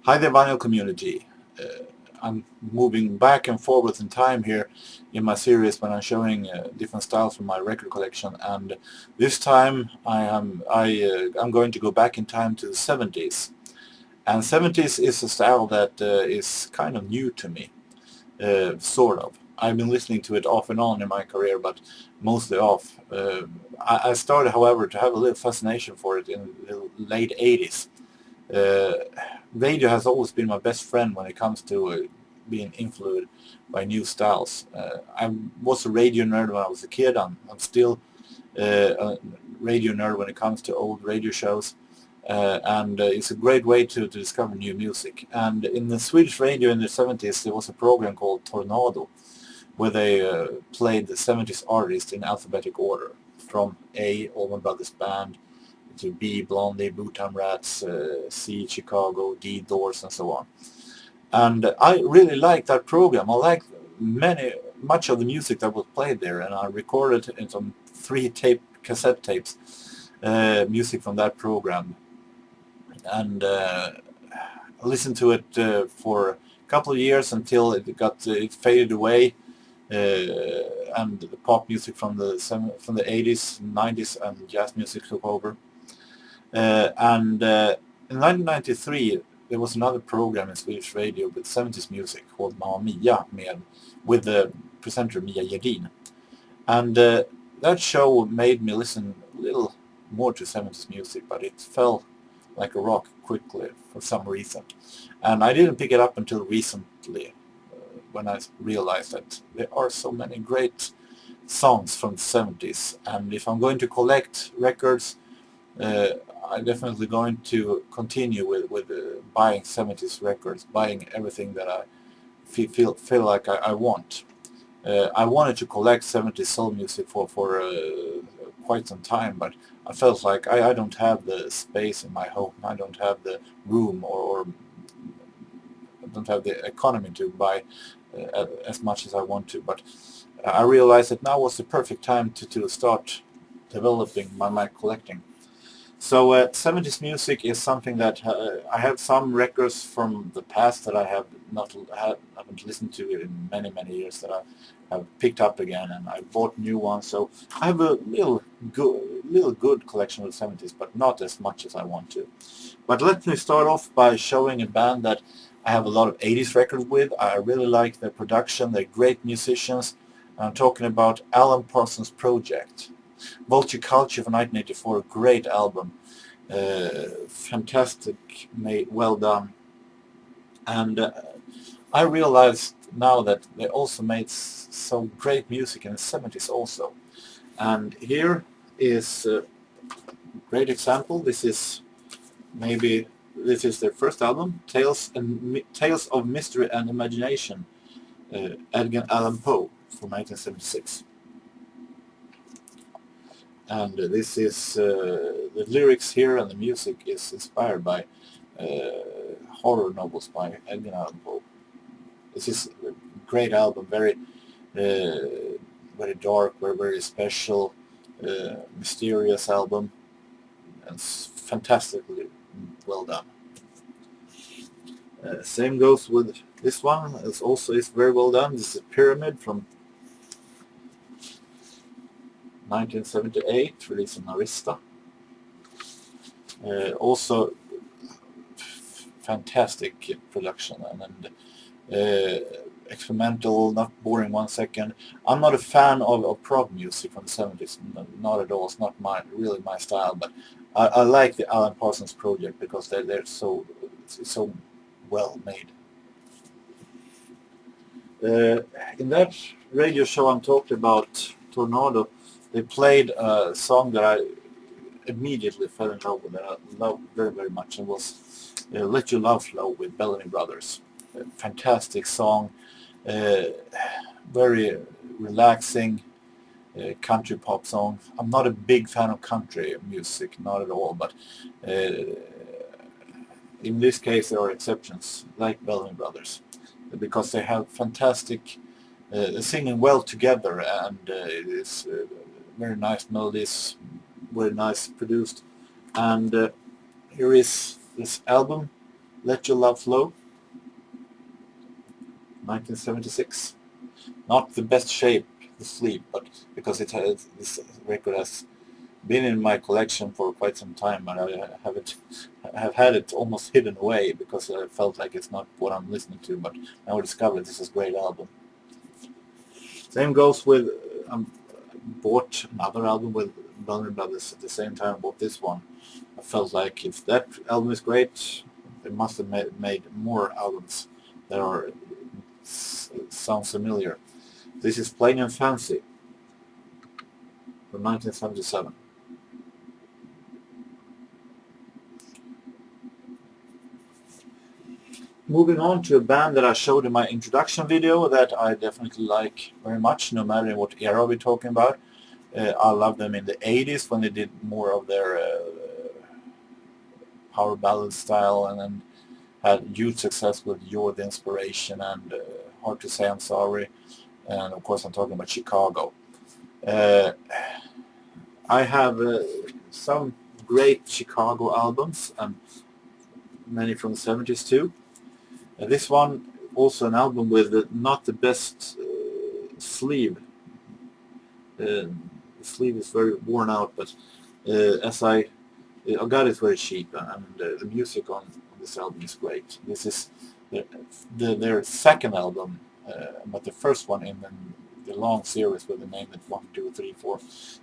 Hi there, vinyl community. I'm moving back and forward in time here in my series when I'm showing different styles from my record collection, and this time I'm going to go back in time to the 70s. And 70s is a style that is kind of new to me, sort of. I've been listening to it off and on in my career, but mostly off. I started, however, to have a little fascination for it in the late 80s. Uh, Radio has always been my best friend when it comes to being influenced by new styles. I was a radio nerd when I was a kid. I'm still a radio nerd when it comes to old radio shows. And it's a great way to discover new music. And in the Swedish radio in the 70s, there was a program called Tornado, where they played the 70s artists in alphabetic order, from A, Allman Brothers Band, to B, Blondie, Boottown Rats, C, Chicago, D, Doors, and so on. And I really liked that program. I liked much of the music that was played there, and I recorded in some 3 cassette tapes music from that program. And I listened to it for a couple of years until it faded away, and the pop music from the 80s, 90s, and jazz music took over. In 1993 there was another program in Swedish radio with 70s music called Mamma Mia with the presenter Mia Gerdin. And that show made me listen a little more to 70s music, but it fell like a rock quickly for some reason. And I didn't pick it up until recently, when I realized that there are so many great songs from the 70s. And if I'm going to collect records, I'm definitely going to continue with buying 70s records, buying everything that I feel like I want. I wanted to collect 70s soul music for quite some time, but I felt like I don't have the space in my home. I don't have the room, or I don't have the economy to buy as much as I want to. But I realized that now was the perfect time to start developing my collecting. So 70s music is something that I have some records from the past that I haven't listened to in many years, that I have picked up again, and I bought new ones. So I have a little good collection of the 70s, but not as much as I want to. But let me start off by showing a band that I have a lot of 80s records with. I really like their production. They're great musicians. I'm talking about Alan Parsons Project. Vulture Culture from 1984, great album, fantastic, well done. And I realized now that they also made some great music in the 70s also. And here is a great example. This is their first album, Tales of Mystery and Imagination, Edgar Allan Poe, from 1976. And this is the lyrics here, and the music is inspired by horror novels by Edgar Allan Poe. This is a great album, very dark, very special, mysterious album, and it's fantastically well done. Same goes with this one. It's very well done. This is Pyramid from 1978, released on Arista. Also fantastic production, and experimental, not boring 1 second. I'm not a fan of prog music from the 70s, not at all. It's not really my style, but I like the Alan Parsons Project because they're so well made. In that radio show I'm talking about, Tornado, they played a song that I immediately fell in love with, that I loved very much, and was Let Your Love Flow with Bellamy Brothers. A fantastic song, very relaxing country pop song. I'm not a big fan of country music, not at all, but in this case there are exceptions, like Bellamy Brothers, because they have fantastic singing well together, and it's very nice melodies, very nice produced. And here is this album Let Your Love Flow, 1976. Not the best shape to sleep, but because this record has been in my collection for quite some time, and I have had it almost hidden away because I felt like it's not what I'm listening to. But now I discovered this is a great album. Same goes with bought another album with Ballad Brothers at the same time I bought this one. I felt like if that album is great, they must have made more albums that are sound familiar. This is Plain and Fancy from 1977. Moving on to a band that I showed in my introduction video that I definitely like very much, no matter what era we're talking about. I love them in the 80s when they did more of their power ballad style, and then had huge success with You're the Inspiration and Hard to Say I'm Sorry, and of course I'm talking about Chicago. I have some great Chicago albums, and many from the 70s too. This one also an album with not the best sleeve. The sleeve is very worn out, but as I got it very cheap, and the music on this album is great. This is their second album, but the first one in the long series with the name at 1, 2, 3, 4,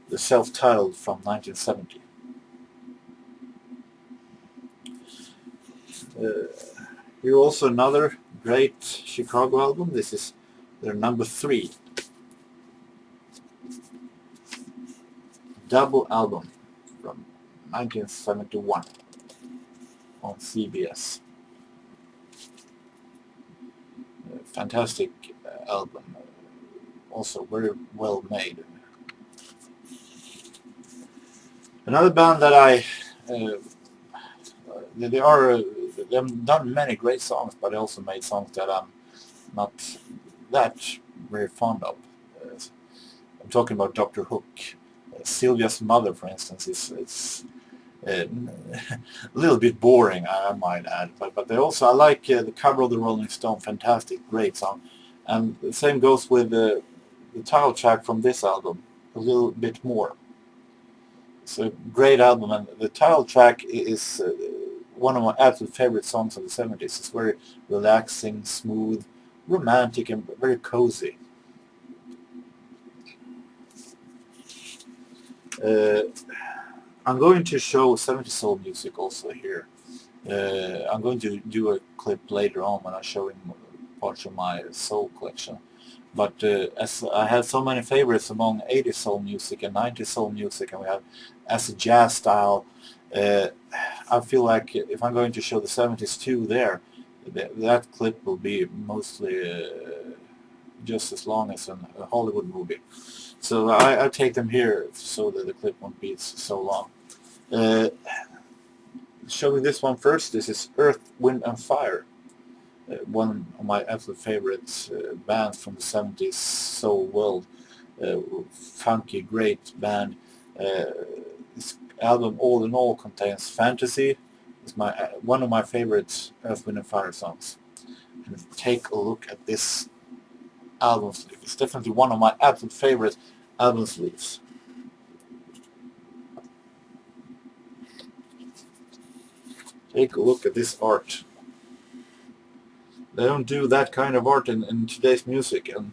the self-titled from 1970. Here also another great Chicago album. This is their number 3 double album from 1971 on CBS. Fantastic album, also very well made. Another band that they've done many great songs, but they also made songs that I'm not that very fond of. I'm talking about Dr. Hook. Sylvia's Mother, for instance, is a little bit boring, I might add, but they also, I like the cover of the Rolling Stone, fantastic, great song, and the same goes with the title track from this album, A Little Bit More. It's a great album, and the title track is one of my absolute favorite songs of the 70s. It's very relaxing, smooth, romantic, and very cozy. I'm going to show 70s soul music also here. I'm going to do a clip later on when I'm showing parts of my soul collection. But as I have so many favorites among 80s soul music and 90s soul music, and we have as a jazz style, I feel like if I'm going to show the 70s too there, that clip will be mostly just as long as a Hollywood movie. So I take them here so that the clip won't be so long. Showing this one first, this is Earth, Wind and Fire. One of my absolute favorites bands from the 70s soul world. Funky, great band. This album all in all contains fantasy. It's one of my favorite Earth, Wind and Fire songs. And take a look at this album sleeve. It's definitely one of my absolute favorite album sleeves. Take a look at this art. They don't do that kind of art in today's music, and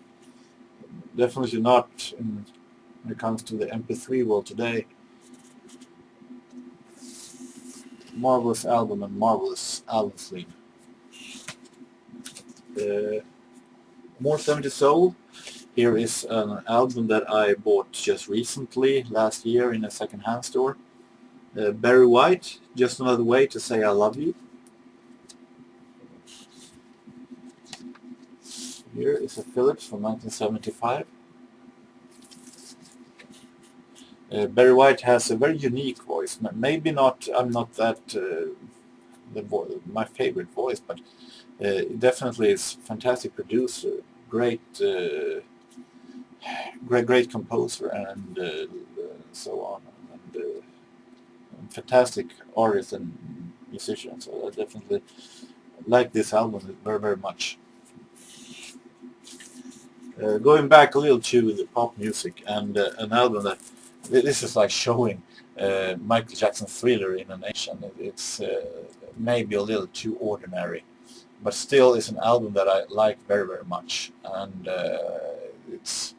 definitely not when it comes to the MP3 world today. Marvelous album and marvelous album sleeve. More 70s soul. Here is an album that I bought just recently, last year, in a second-hand store. Barry White, Just Another Way to Say I Love You. Here is a Philips from 1975. Barry White has a very unique voice. Maybe not, I'm not that my favorite voice, but definitely is fantastic producer, great composer, and so on, and fantastic artist and musician. So I definitely like this album very, very much. Going back a little to the pop music, and an album that this is like showing Michael Jackson's Thriller in a nation. It's maybe a little too ordinary, but still it's an album that I like very, very much, and it's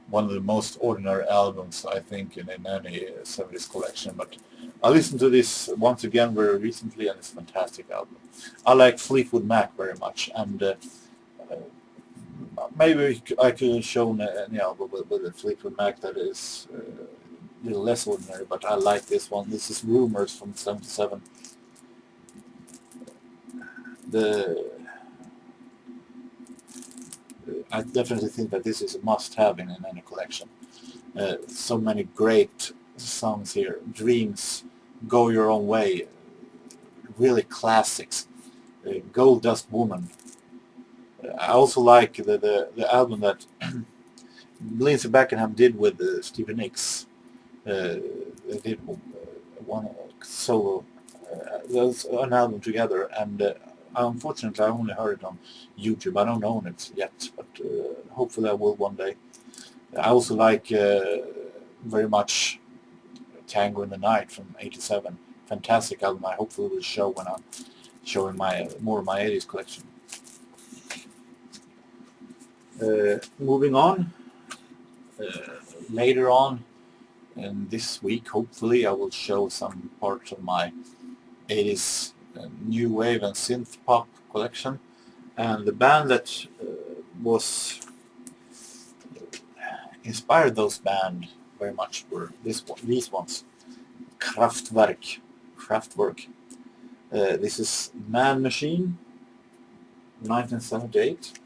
one of the most ordinary albums I think in any 70s collection. But I listened to this once again very recently, and it's a fantastic album. I like Fleetwood Mac very much, and maybe I could have shown any album with a Fleetwood Mac that is a little less ordinary, but I like this one. This is Rumors from '77. I definitely think that this is a must-have in any collection. So many great songs here. Dreams, Go Your Own Way, really classics. Gold Dust Woman. I also like the album that Lindsey Buckingham did with Stevie Nicks. They did one solo. There's an album together, and unfortunately I only heard it on YouTube. I don't own it yet, but hopefully I will one day. I also like very much Tango in the Night from '87. Fantastic album. I hopefully will show when I'm showing more of my '80s collection. Moving on, later on in this week, hopefully, I will show some parts of my '80s new wave and synth pop collection. And the band that was inspired those band very much were these ones, Kraftwerk. This is Man Machine, 1978.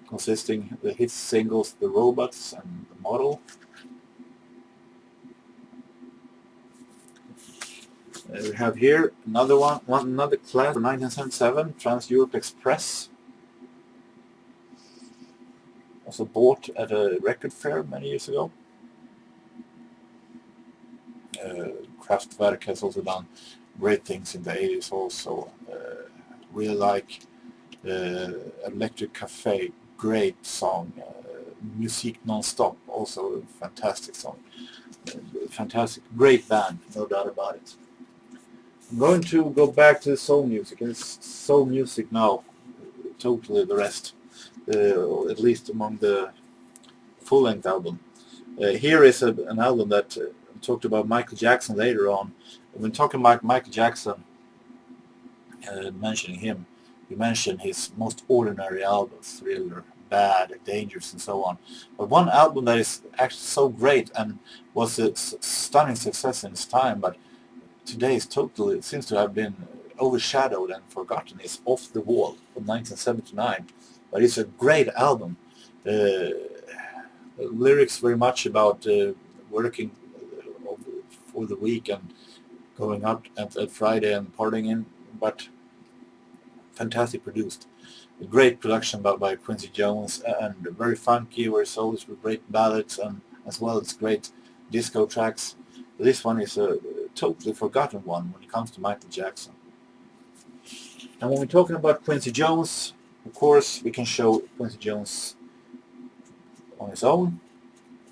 Consisting the hit singles The Robots and The Model. We have here another class, 1977, Trans-Europe Express. Also bought at a record fair many years ago. Kraftwerk has also done great things in the 80s also. Really like Electric Cafe. Great song. Music Non-Stop, also a fantastic song. Fantastic, great band, no doubt about it. I'm going to go back to soul music. It's soul music now, totally the rest, at least among the full-length album. Here is an album that talked about Michael Jackson later on. When talking about Michael Jackson, mentioning him, you mentioned his most ordinary albums, Thriller, Bad, Dangerous, and so on. But one album that is actually so great and was a stunning success in its time, but today is totally seems to have been overshadowed and forgotten, is Off the Wall from 1979. But it's a great album. Lyrics very much about working for the week and going out at Friday and partying in, but fantastic produced. A great production by Quincy Jones, and very funky, very soulish with great ballads, and as well as great disco tracks. This one is a totally forgotten one when it comes to Michael Jackson. And when we're talking about Quincy Jones, of course we can show Quincy Jones on his own.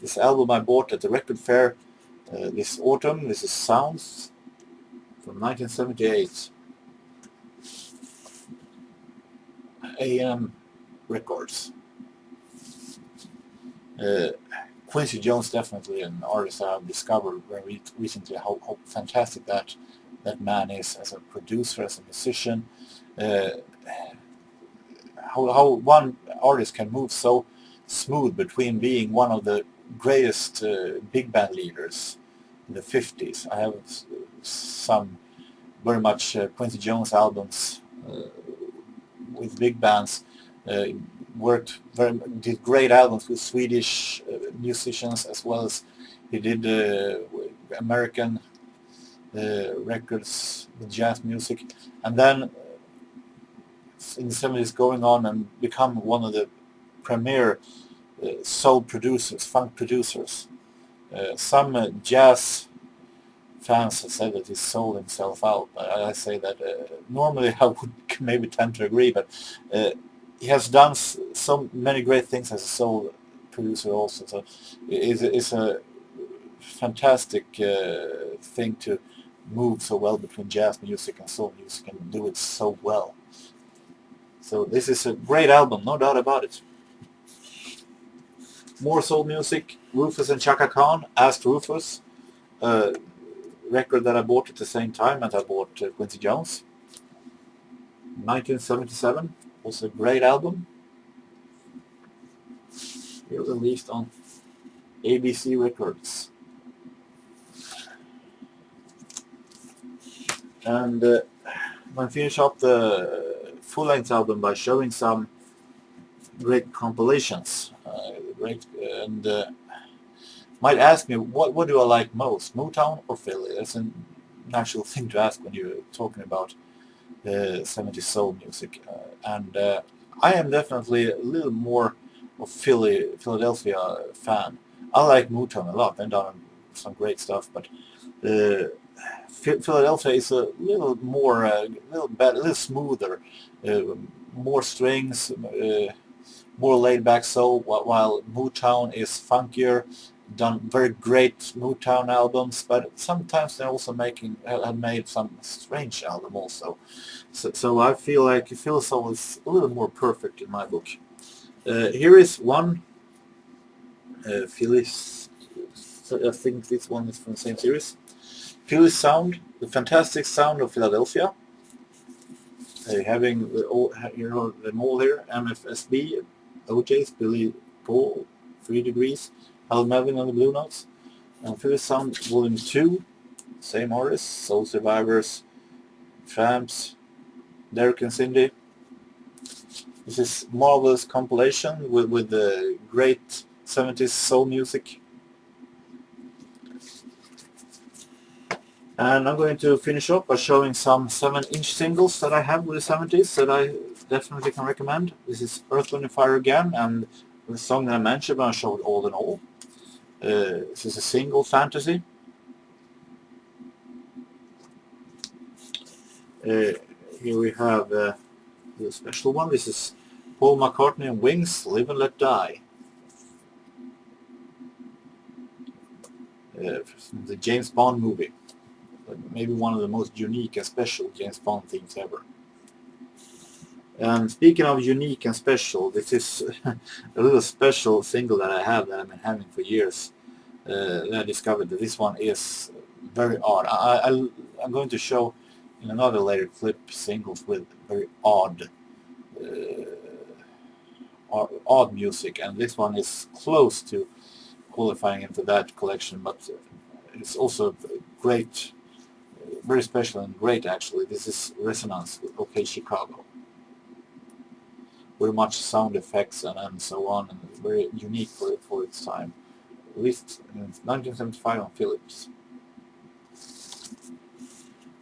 This album I bought at the record fair this autumn. This is Sounds from 1978. AM Records. Quincy Jones, definitely an artist I've discovered very recently how fantastic that man is as a producer, as a musician. How one artist can move so smooth between being one of the greatest big band leaders in the 50s. I have some very much Quincy Jones albums with big bands. Did great albums with Swedish musicians, as well as he did American records with jazz music, and then in the 70s going on and become one of the premier soul producers, funk producers. Some jazz fans have said that he's sold himself out. I say that normally I would maybe tend to agree, but he has done so many great things as a soul producer also. So it's a fantastic thing to move so well between jazz music and soul music and do it so well. So this is a great album, no doubt about it. More soul music, Rufus and Chaka Khan, Asked Rufus, record that I bought at the same time as I bought Quincy Jones. 1977, was a great album. Here released on ABC Records. And I'm going to finish up the full-length album by showing some great compilations. Might ask me, what do I like most, Motown or Philly? That's a natural thing to ask when you're talking about 70s soul music. I am definitely a little more of Philadelphia fan. I like Motown a lot. They've done some great stuff, but Philadelphia is a little more, a little better, a little smoother, more strings, more laid-back soul, while Motown is funkier. Done very great Motown albums, but sometimes they're also have made some strange album also. So I feel like Philly soul is a little more perfect in my book. Here is one Philly's. I think this one is from the same series. Philly sound, the fantastic sound of Philadelphia. Having them all here: MFSB, OJ's, Billy Paul, 3 Degrees, Hal Melvin on the Blue Notes, and Philly Sound Volume 2, same artists, Soul Survivors, Tramps, Derek and Cindy. This is marvelous compilation with the great 70s soul music. And I'm going to finish up by showing some 7-inch singles that I have with the 70s that I definitely can recommend. This is Earth, Wind & Fire again, and the song that I mentioned when I showed All in All. This is a single, Fantasy. Here we have the special one. This is Paul McCartney and Wings, Live and Let Die. The James Bond movie. Maybe one of the most unique and special James Bond themes ever. And speaking of unique and special, this is a little special single that I have that I've been having for years. Then I discovered that this one is very odd. I'm going to show in another later clip singles with very odd music, and this one is close to qualifying into that collection, but it's also great, very special and great actually. This is Resonance with OK Chicago. Very much sound effects and so on, and very unique for its time. Released in 1975 on Philips.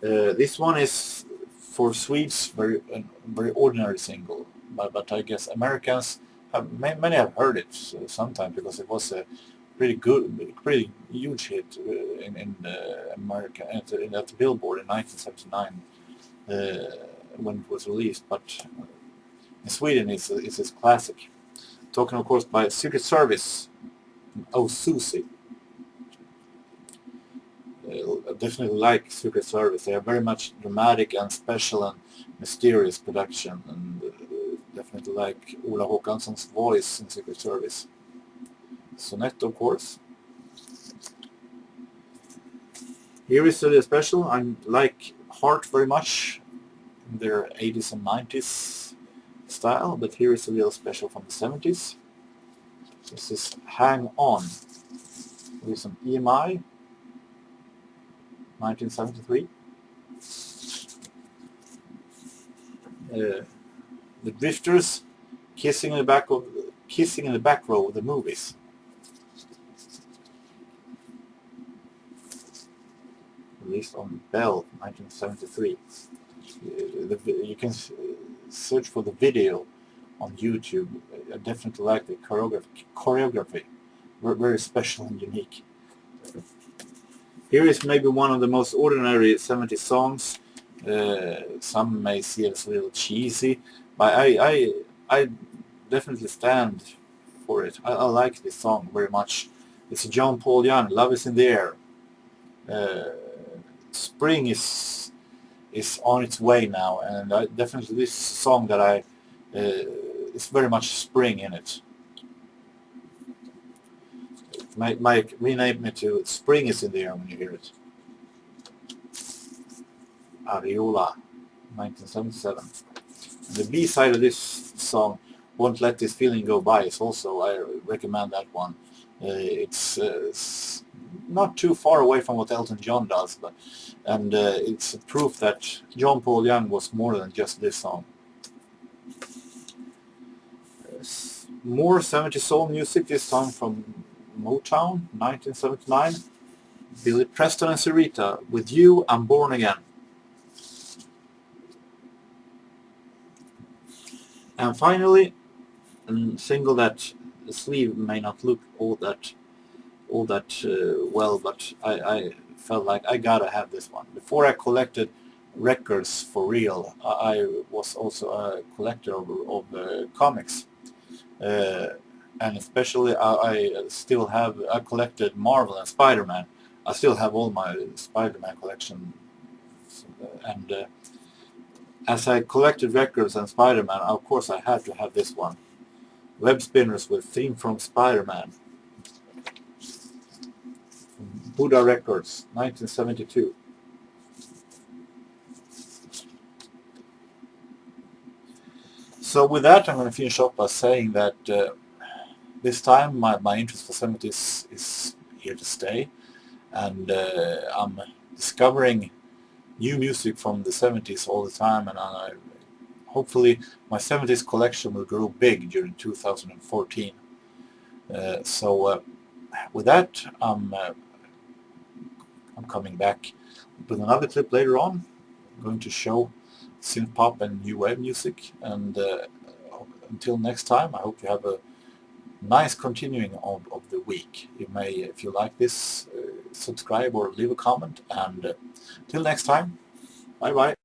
This one is for Swedes very ordinary single, but I guess Americans many have heard it sometime because it was a pretty huge hit in America at the Billboard in 1979 when it was released. But in Sweden it's a classic. Talking of course by Secret Service, Oh Susie. I definitely like Secret Service. They are very much dramatic and special and mysterious production, and definitely like Ola Håkansson's voice in Secret Service. Sonnet, of course. Here is a special. I like Heart very much in their 80s and 90s style, but here is a real special from the 70s. This is Hang On with some EMI, 1973. The Drifters, Kissing in the Back Row of the Movies. Released on Bell, 1973. You can search for the video on YouTube. I definitely like the choreography. Very special and unique. Here is maybe one of the most ordinary 70s songs. Some may see it as a little cheesy, but I definitely stand for it. I like this song very much. It's John Paul Young, Love is in the Air. Spring is on its way now, and definitely this song that it's very much spring in it. Might rename it to Spring is in the Air when you hear it. Ariola, 1977. And the B side of this song, Won't Let This Feeling Go By, is also, I recommend that one. It's not too far away from what Elton John does, and it's a proof that John Paul Young was more than just this song. More 70s soul music, this time from Motown, 1979. Billy Preston and Sarita, With You, I'm Born Again. And finally, a single that the sleeve may not look all that well, but I felt like I gotta have this one. Before I collected records for real, I was also a collector of comics, and especially I collected Marvel and Spider-Man. I still have all my Spider-Man collection, and as I collected records and Spider-Man, of course I had to have this one. Web Spinners with theme from Spider-Man. Buddha Records, 1972. So with that, I'm going to finish up by saying that this time my interest for 70s is here to stay, and I'm discovering new music from the 70s all the time, and hopefully my 70s collection will grow big during 2014. So with that, I'm coming back with another clip later on. I'm going to show synth pop and new wave music, and until next time, I hope you have a nice continuing of the week. You may, if you like this, subscribe or leave a comment, and till next time, bye bye.